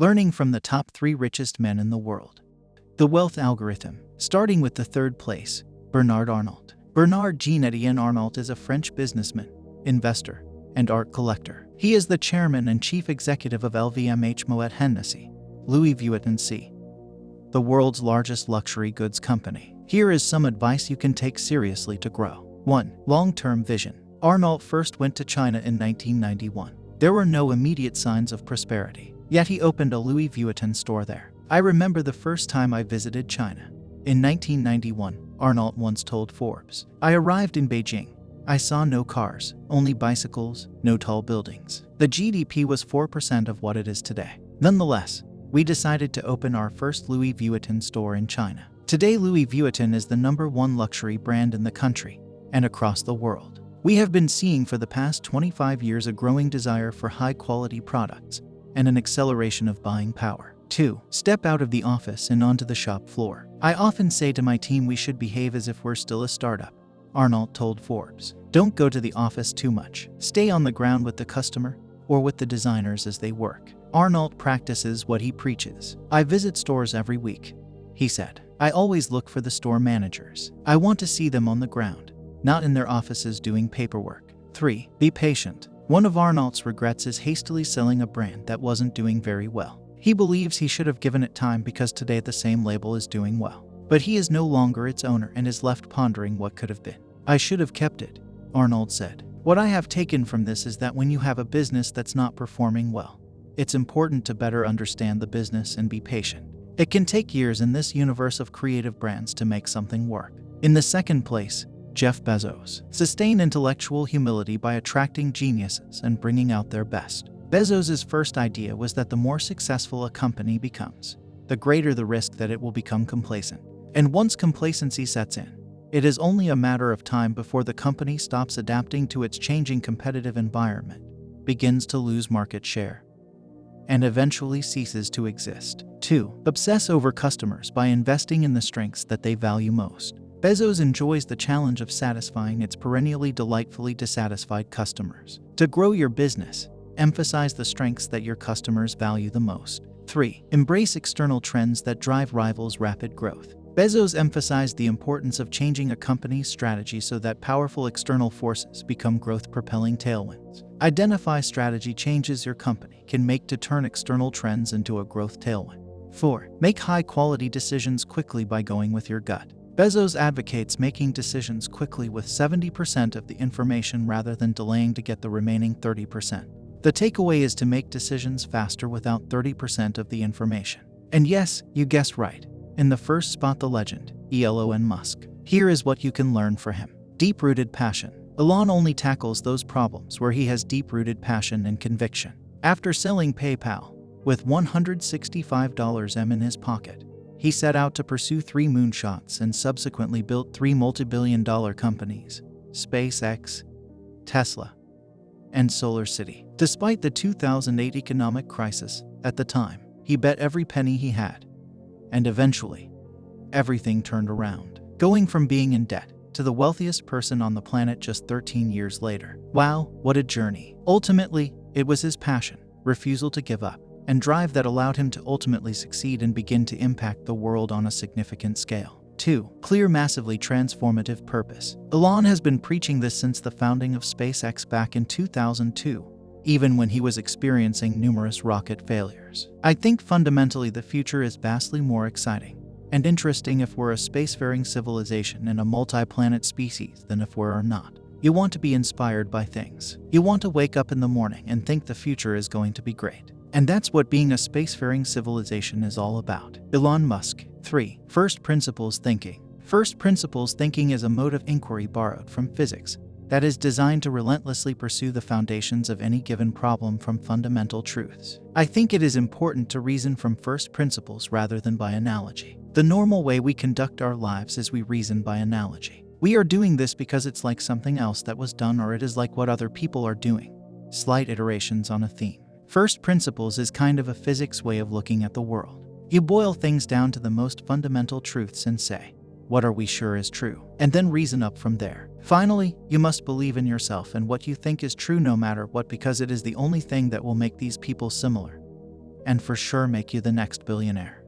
learning from the top 3 richest men in the world. The wealth algorithm, starting with the 3rd place, Bernard Arnault. Bernard Jean-Étienne Arnault is a French businessman, investor, and art collector. He is the chairman and chief executive of LVMH Moet Hennessy, Louis Vuitton C, the world's largest luxury goods company. Here is some advice you can take seriously to grow. 1. Long-term vision. Arnault first went to China in 1991. There were no immediate signs of prosperity, yet he opened a Louis Vuitton store there. I remember the first time I visited China. In 1991, Arnault once told Forbes, "I arrived in Beijing. I saw no cars, only bicycles, no tall buildings. The GDP was 4% of what it is today." Nonetheless, we decided to open our first Louis Vuitton store in China. Today, Louis Vuitton is the #1 luxury brand in the country and across the world. We have been seeing for the past 25 years a growing desire for high-quality products and an acceleration of buying power. 2. Step out of the office and onto the shop floor. I often say to my team we should behave as if we're still a startup, Arnault told Forbes. Don't go to the office too much. Stay on the ground with the customer or with the designers as they work. Arnault practices what he preaches. I visit stores every week, he said. I always look for the store managers. I want to see them on the ground, not in their offices doing paperwork. 3. Be patient. One of Arnault's regrets is hastily selling a brand that wasn't doing very well. He believes he should have given it time because today the same label is doing well. But he is no longer its owner and is left pondering what could have been. I should have kept it, Arnault said. What I have taken from this is that when you have a business that's not performing well, it's important to better understand the business and be patient. It can take years in this universe of creative brands to make something work. In the 2nd place, Jeff Bezos. Sustain intellectual humility by attracting geniuses and bringing out their best. Bezos' first idea was that the more successful a company becomes, the greater the risk that it will become complacent. And once complacency sets in, it is only a matter of time before the company stops adapting to its changing competitive environment, begins to lose market share, and eventually ceases to exist. 2. Obsess over customers by investing in the strengths that they value most. Bezos enjoys the challenge of satisfying its perennially delightfully dissatisfied customers. To grow your business, emphasize the strengths that your customers value the most. 3. Embrace external trends that drive rivals' rapid growth. Bezos emphasized the importance of changing a company's strategy so that powerful external forces become growth-propelling tailwinds. Identify strategy changes your company can make to turn external trends into a growth tailwind. 4. Make high-quality decisions quickly by going with your gut. Bezos advocates making decisions quickly with 70% of the information rather than delaying to get the remaining 30%. The takeaway is to make decisions faster without 30% of the information. And yes, you guessed right. In the first spot, the legend, Elon Musk. Here is what you can learn from him. Deep-rooted passion. Elon only tackles those problems where he has deep-rooted passion and conviction. After selling PayPal, with $165 in his pocket, he set out to pursue 3 moonshots and subsequently built 3 multi-billion-dollar companies, SpaceX, Tesla, and SolarCity. Despite the 2008 economic crisis, at the time, he bet every penny he had. And eventually, everything turned around, going from being in debt to the wealthiest person on the planet just 13 years later. Wow, what a journey. Ultimately, it was his passion, refusal to give up, and drive that allowed him to ultimately succeed and begin to impact the world on a significant scale. 2. Clear, massively transformative purpose. Elon has been preaching this since the founding of SpaceX back in 2002, even when he was experiencing numerous rocket failures. I think fundamentally the future is vastly more exciting and interesting if we're a spacefaring civilization and a multi-planet species than if we're not. You want to be inspired by things. You want to wake up in the morning and think the future is going to be great. And that's what being a spacefaring civilization is all about. Elon Musk. 3. First principles thinking. First principles thinking is a mode of inquiry borrowed from physics that is designed to relentlessly pursue the foundations of any given problem from fundamental truths. I think it is important to reason from first principles rather than by analogy. The normal way we conduct our lives is we reason by analogy. We are doing this because it's like something else that was done, or it is like what other people are doing. Slight iterations on a theme. First principles is kind of a physics way of looking at the world. You boil things down to the most fundamental truths and say, what are we sure is true? And then reason up from there. Finally, you must believe in yourself and what you think is true no matter what, because it is the only thing that will make these people similar. and for sure make you the next billionaire.